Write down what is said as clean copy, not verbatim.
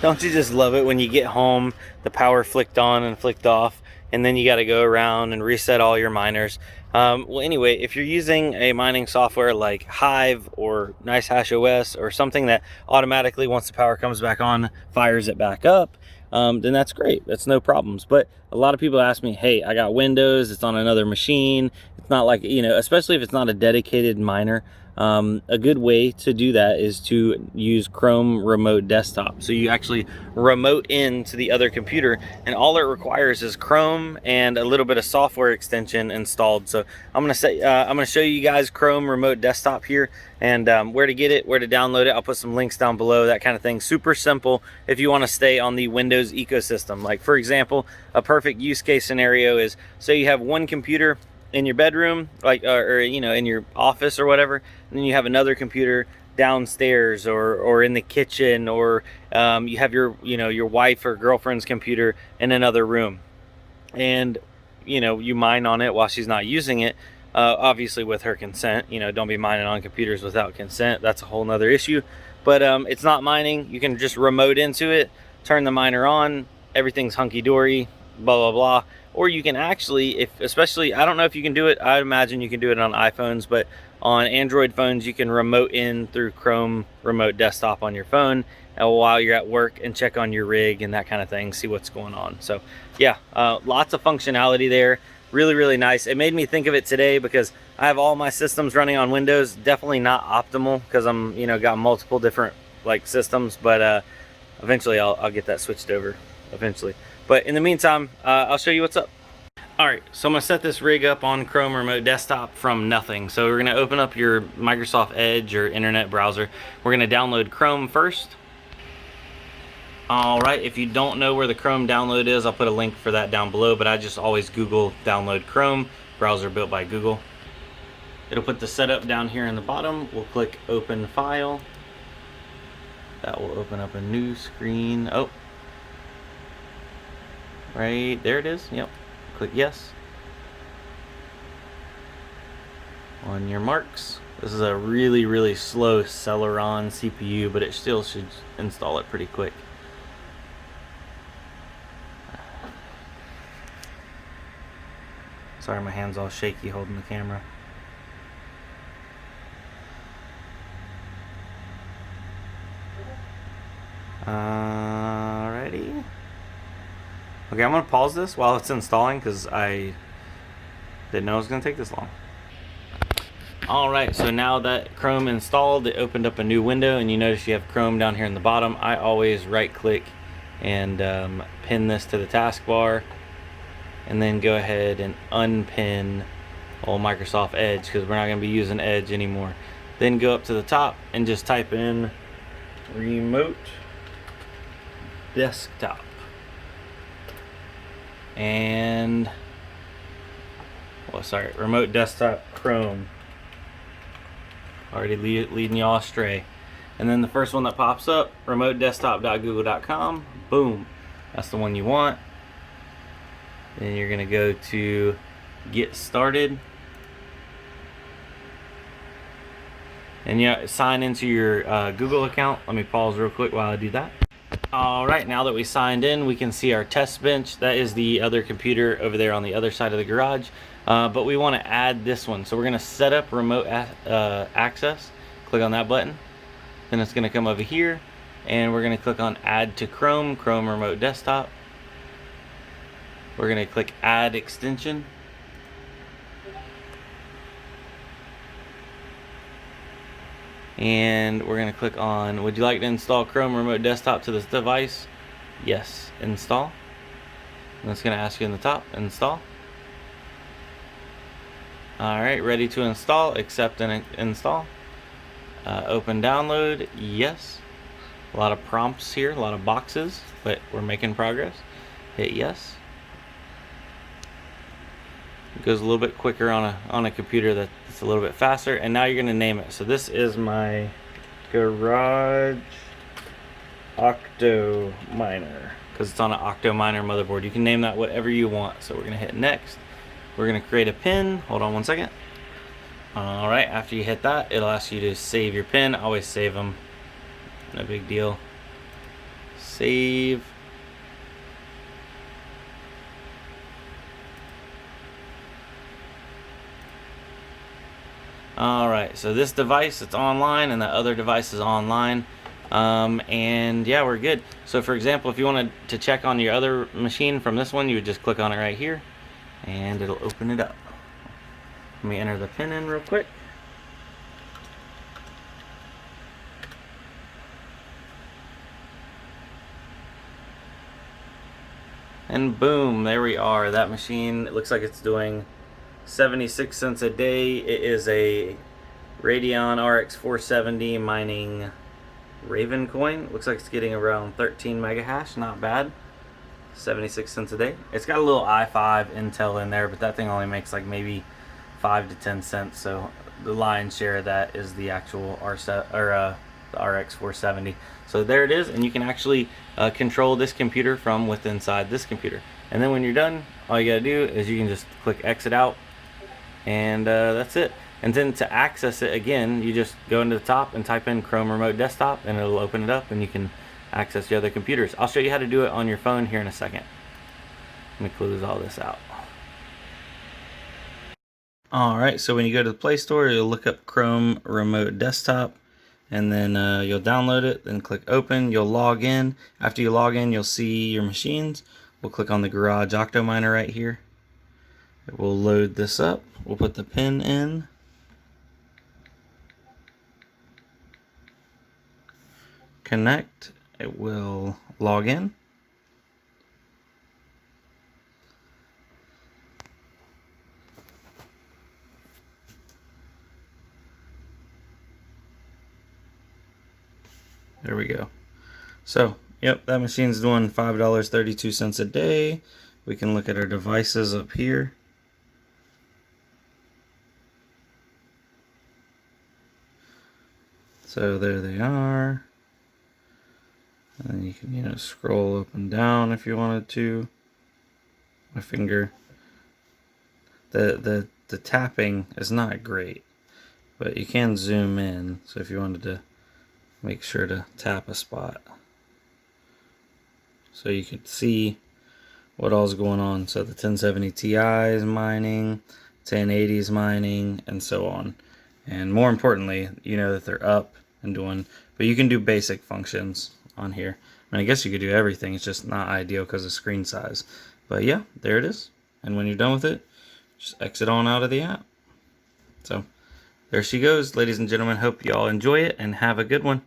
Don't you just love it when you get home, the power flicked on and flicked off, and then you got to go around and reset all your miners? Well, anyway, if you're using a mining software like Hive or NiceHash OS or something that automatically, once the power comes back on, fires it back up, then that's great. That's no problems. But a lot of people ask me, hey, I got Windows, it's on another machine. It's not like, especially if it's not a dedicated miner. A good way to do that is to use Chrome Remote Desktop. So you actually remote into the other computer, and all it requires is Chrome and a little bit of software extension installed. So I'm gonna show you guys Chrome Remote Desktop here, and where to get it, where to download it. I'll put some links down below, that kind of thing. Super simple if you want to stay on the Windows ecosystem. Like, for example, a perfect use case scenario is, say you have one computer in your bedroom, like, or in your office or whatever, and then you have another computer downstairs or in the kitchen, or you have your wife or girlfriend's computer in another room, and you mine on it while she's not using it, obviously with her consent. Don't be mining on computers without consent. That's a whole nother issue. But it's not mining. You can just remote into it, turn the miner on, everything's hunky-dory, blah blah blah. Or you can actually, especially, I don't know if you can do it, I imagine you can do it on iPhones, but on Android phones you can remote in through Chrome Remote Desktop on your phone while you're at work, and check on your rig and that kind of thing, see what's going on. So yeah, lots of functionality there. Really nice. It made me think of it today because I have all my systems running on Windows. Definitely not optimal because I'm got multiple different systems, but eventually I'll get that switched over eventually. But in the meantime, I'll show you what's up. Alright, so I'm going to set this rig up on Chrome Remote Desktop from nothing. So we're going to open up your Microsoft Edge or internet browser. We're going to download Chrome first. Alright, if you don't know where the Chrome download is, I'll put a link for that down below, but I just always Google download Chrome, browser built by Google. It'll put the setup down here in the bottom. We'll click open file. That will open up a new screen. Oh, right there it is. Yep. Click yes. On your marks. This is a really slow Celeron CPU, but it still should install it pretty quick. Sorry, my hand's all shaky holding the camera. Alrighty. Okay, I'm going to pause this while it's installing because I didn't know it was going to take this long. Alright, so now that Chrome installed, it opened up a new window, and you notice you have Chrome down here in the bottom. I always right click and pin this to the taskbar, and then go ahead and unpin old Microsoft Edge because we're not going to be using Edge anymore. Then go up to the top and just type in Remote Desktop. And Remote Desktop Chrome. Already leading y'all astray. And then the first one that pops up, remotedesktop.google.com. Boom, that's the one you want. Then you're gonna go to get started, and you sign into your Google account. Let me pause real quick while I do that. Alright, now that we signed in, we can see our test bench. That is the other computer over there on the other side of the garage. But we want to add this one. So we're going to set up remote access. Click on that button. Then it's going to come over here, and we're going to click on Add to Chrome Remote Desktop. We're going to click Add Extension. And we're going to click on, would you like to install Chrome Remote Desktop to this device? Yes, install. And it's going to ask you in the top, install. Alright, ready to install, accept and install. Open download, yes. A lot of prompts here, a lot of boxes, but we're making progress. Hit yes. It goes a little bit quicker on a computer that's a little bit faster. And now you're going to name it. So this is my Garage Octo Miner, because it's on an Octo Miner motherboard. You can name that whatever you want. So we're going to hit next. We're going to create a pin. Hold on one second. Alright, after you hit that, it'll ask you to save your pin. Always save them. No big deal. Save. Alright, so this device, it's online, and that other device is online. And yeah, we're good. So for example, if you wanted to check on your other machine from this one, you would just click on it right here, and it'll open it up. Let me enter the pin in real quick. And boom, there we are. That machine, it looks like it's doing 76 cents a day. It is a Radeon RX 470 mining Raven coin. Looks like it's getting around 13 mega hash. Not bad. 76 cents a day. It's got a little i5 Intel in there, but that thing only makes like maybe 5 to 10 cents. So the lion's share of that is the actual the RX 470. So there it is, and you can actually control this computer from within inside this computer. And then when you're done, all you gotta do is you can just click exit out, and that's it. And then to access it again, you just go into the top and type in Chrome Remote Desktop, and it'll open it up, and you can access the other computers. I'll show you how to do it on your phone here in a second. Let me close all this out. Alright, so when you go to the Play Store, you'll look up Chrome Remote Desktop, and then you'll download it, then click open. You'll log in. After you log in, you'll see your machines. We'll click on the Garage Octominer right here. It will load this up. We'll put the pin in. Connect. It will log in. There we go. So, yep, that machine's doing $5.32 a day. We can look at our devices up here. So there they are. And you can, scroll up and down if you wanted to. My finger. The tapping is not great, but you can zoom in. So if you wanted to make sure to tap a spot, so you can see what all's going on. So the 1070 Ti is mining, 1080 is mining, and so on. And more importantly, you know that they're up and doing, but you can do basic functions on here. I mean, I guess you could do everything. It's just not ideal because of screen size. But yeah, there it is. And when you're done with it, just exit on out of the app. So there she goes, ladies and gentlemen. Hope you all enjoy it and have a good one.